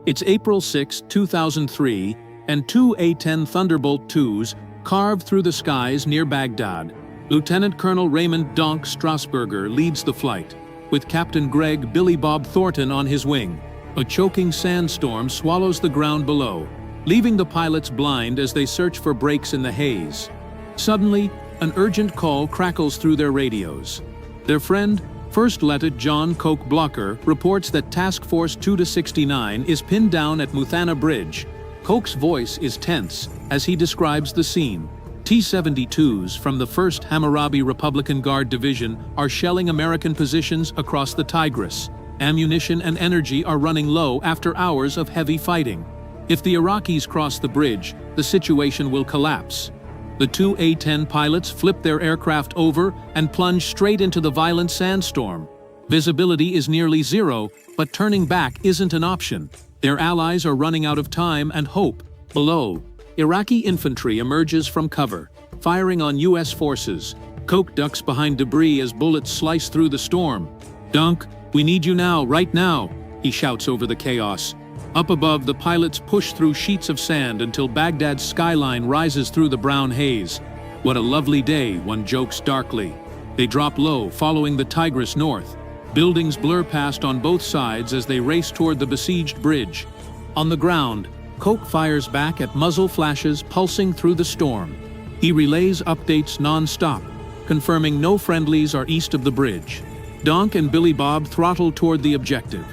It's April 6, 2003, and two A-10 Thunderbolt IIs carve through the skies near Baghdad. Lieutenant Colonel Raymond Donk Strasburger leads the flight, with Captain Greg "Billy Bob" Thornton on his wing. A choking sandstorm swallows the ground below, leaving the pilots blind as they search for breaks in the haze. Suddenly, an urgent call crackles through their radios. Their friend, First Lieutenant John Coke Blocker, reports that Task Force 2-69 is pinned down at Muthanna Bridge. Coke's voice is tense as he describes the scene. T-72s from the 1st Hammurabi Republican Guard Division are shelling American positions across the Tigris. Ammunition and energy are running low after hours of heavy fighting. If the Iraqis cross the bridge, the situation will collapse. The two A-10 pilots flip their aircraft over and plunge straight into the violent sandstorm. Visibility is nearly zero, but turning back isn't an option. Their allies are running out of time and hope. Below, Iraqi infantry emerges from cover, firing on U.S. forces. Coke ducks behind debris as bullets slice through the storm. "Donk, we need you now, right now," he shouts over the chaos. Up above, the pilots push through sheets of sand until Baghdad's skyline rises through the brown haze. "What a lovely day," one jokes darkly. They drop low, following the Tigris north. Buildings blur past on both sides as they race toward the besieged bridge. On the ground, Coke fires back at muzzle flashes pulsing through the storm. He relays updates non-stop, confirming no friendlies are east of the bridge. Donk and Billy Bob throttle toward the objective.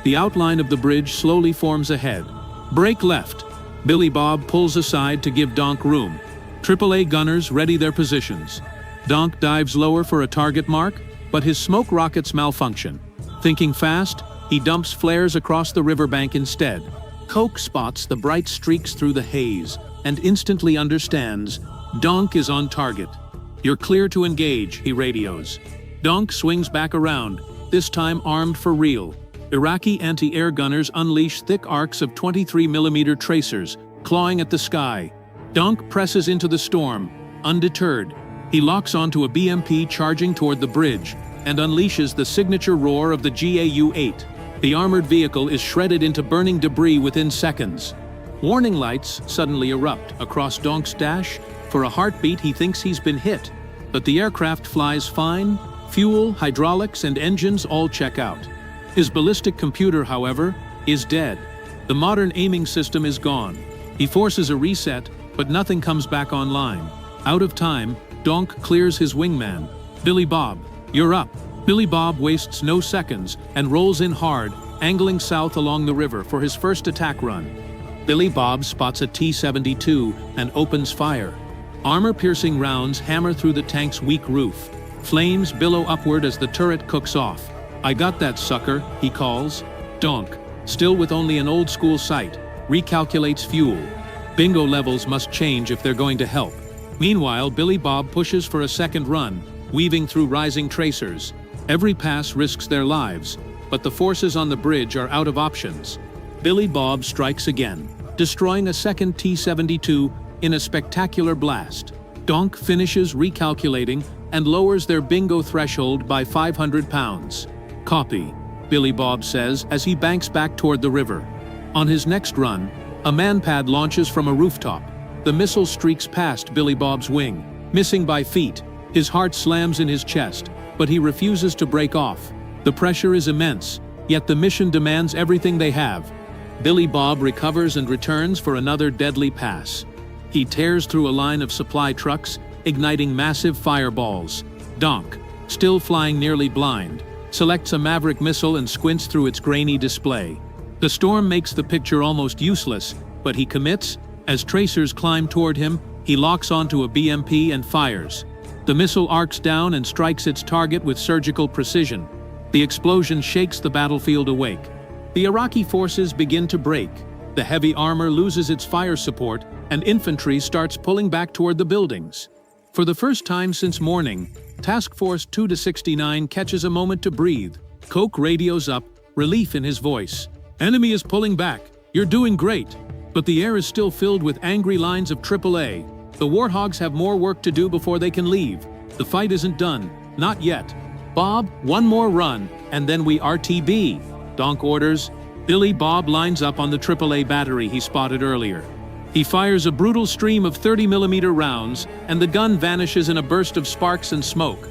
The outline of the bridge slowly forms ahead. "Break left." Billy Bob pulls aside to give Donk room. AAA gunners ready their positions. Donk dives lower for a target mark, but his smoke rockets malfunction. Thinking fast, he dumps flares across the riverbank instead. Coke spots the bright streaks through the haze and instantly understands Donk is on target. "You're clear to engage," he radios. Donk swings back around, this time armed for real. Iraqi anti-air gunners unleash thick arcs of 23mm tracers, clawing at the sky. Donk presses into the storm, undeterred. He locks onto a BMP charging toward the bridge and unleashes the signature roar of the GAU-8. The armored vehicle is shredded into burning debris within seconds. Warning lights suddenly erupt across Donk's dash. For a heartbeat, he thinks he's been hit. But the aircraft flies fine. Fuel, hydraulics, and engines all check out. His ballistic computer, however, is dead. The modern aiming system is gone. He forces a reset, but nothing comes back online. Out of time, Donk clears his wingman. "Billy Bob, you're up." Billy Bob wastes no seconds and rolls in hard, angling south along the river for his first attack run. Billy Bob spots a T-72 and opens fire. Armor-piercing rounds hammer through the tank's weak roof. Flames billow upward as the turret cooks off. "I got that sucker," he calls. Donk, still with only an old-school sight, recalculates fuel. Bingo levels must change if they're going to help. Meanwhile, Billy Bob pushes for a second run, weaving through rising tracers. Every pass risks their lives, but the forces on the bridge are out of options. Billy Bob strikes again, destroying a second T-72 in a spectacular blast. Donk finishes recalculating and lowers their bingo threshold by 500 pounds. "Copy," Billy Bob says as he banks back toward the river. On his next run, a manpad launches from a rooftop. The missile streaks past Billy Bob's wing, missing by feet. His heart slams in his chest, but he refuses to break off. The pressure is immense, yet the mission demands everything they have. Billy Bob recovers and returns for another deadly pass. He tears through a line of supply trucks, igniting massive fireballs. Donk, still flying nearly blind, selects a Maverick missile and squints through its grainy display. The storm makes the picture almost useless, but he commits. As tracers climb toward him, he locks onto a BMP and fires. The missile arcs down and strikes its target with surgical precision. The explosion shakes the battlefield awake. The Iraqi forces begin to break. The heavy armor loses its fire support, and infantry starts pulling back toward the buildings. For the first time since morning, Task Force 2-69 catches a moment to breathe. Coke radios up, relief in his voice. "Enemy is pulling back. You're doing great." But the air is still filled with angry lines of AAA. The Warthogs have more work to do before they can leave. The fight isn't done. Not yet. "Bob, one more run, and then we RTB," Donk orders. Billy Bob lines up on the AAA battery he spotted earlier. He fires a brutal stream of 30mm rounds, and the gun vanishes in a burst of sparks and smoke.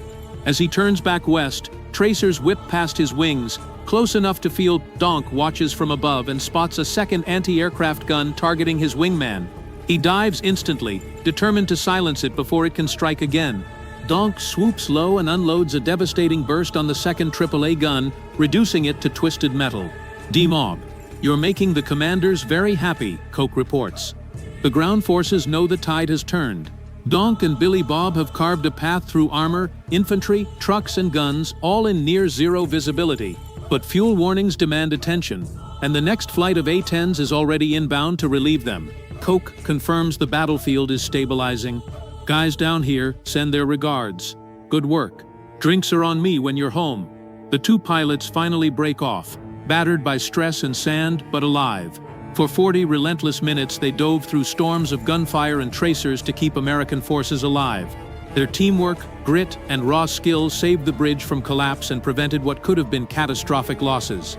As he turns back west, tracers whip past his wings, close enough to feel. Donk watches from above and spots a second anti-aircraft gun targeting his wingman. He dives instantly, determined to silence it before it can strike again. Donk swoops low and unloads a devastating burst on the second AAA gun, reducing it to twisted metal. D-Mob, you're making the commanders very happy, Coke reports. The ground forces know the tide has turned. Donk and Billy Bob have carved a path through armor, infantry, trucks and guns, all in near-zero visibility. But fuel warnings demand attention, and the next flight of A-10s is already inbound to relieve them. Coke confirms the battlefield is stabilizing. Guys down here send their regards. Good work. Drinks are on me when you're home. The two pilots finally break off, battered by stress and sand, but alive. For 40 relentless minutes they dove through storms of gunfire and tracers to keep American forces alive. Their teamwork, grit, and raw skill saved the bridge from collapse and prevented what could have been catastrophic losses.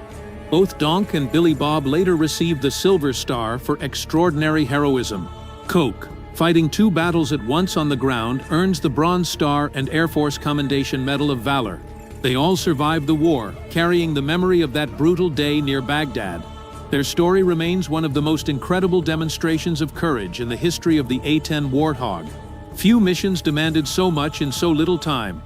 Both Donk and Billy Bob later received the Silver Star for extraordinary heroism. Coke, fighting 2 battles at once on the ground, earns the Bronze Star and Air Force Commendation Medal of Valor. They all survived the war, carrying the memory of that brutal day near Baghdad. Their story remains one of the most incredible demonstrations of courage in the history of the A-10 Warthog. Few missions demanded so much in so little time.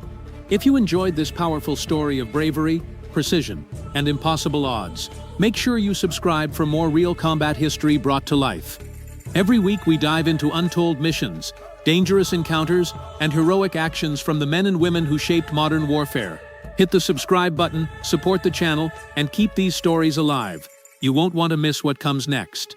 If you enjoyed this powerful story of bravery, precision, and impossible odds, make sure you subscribe for more real combat history brought to life. Every week we dive into untold missions, dangerous encounters, and heroic actions from the men and women who shaped modern warfare. Hit the subscribe button, support the channel, and keep these stories alive. You won't want to miss what comes next.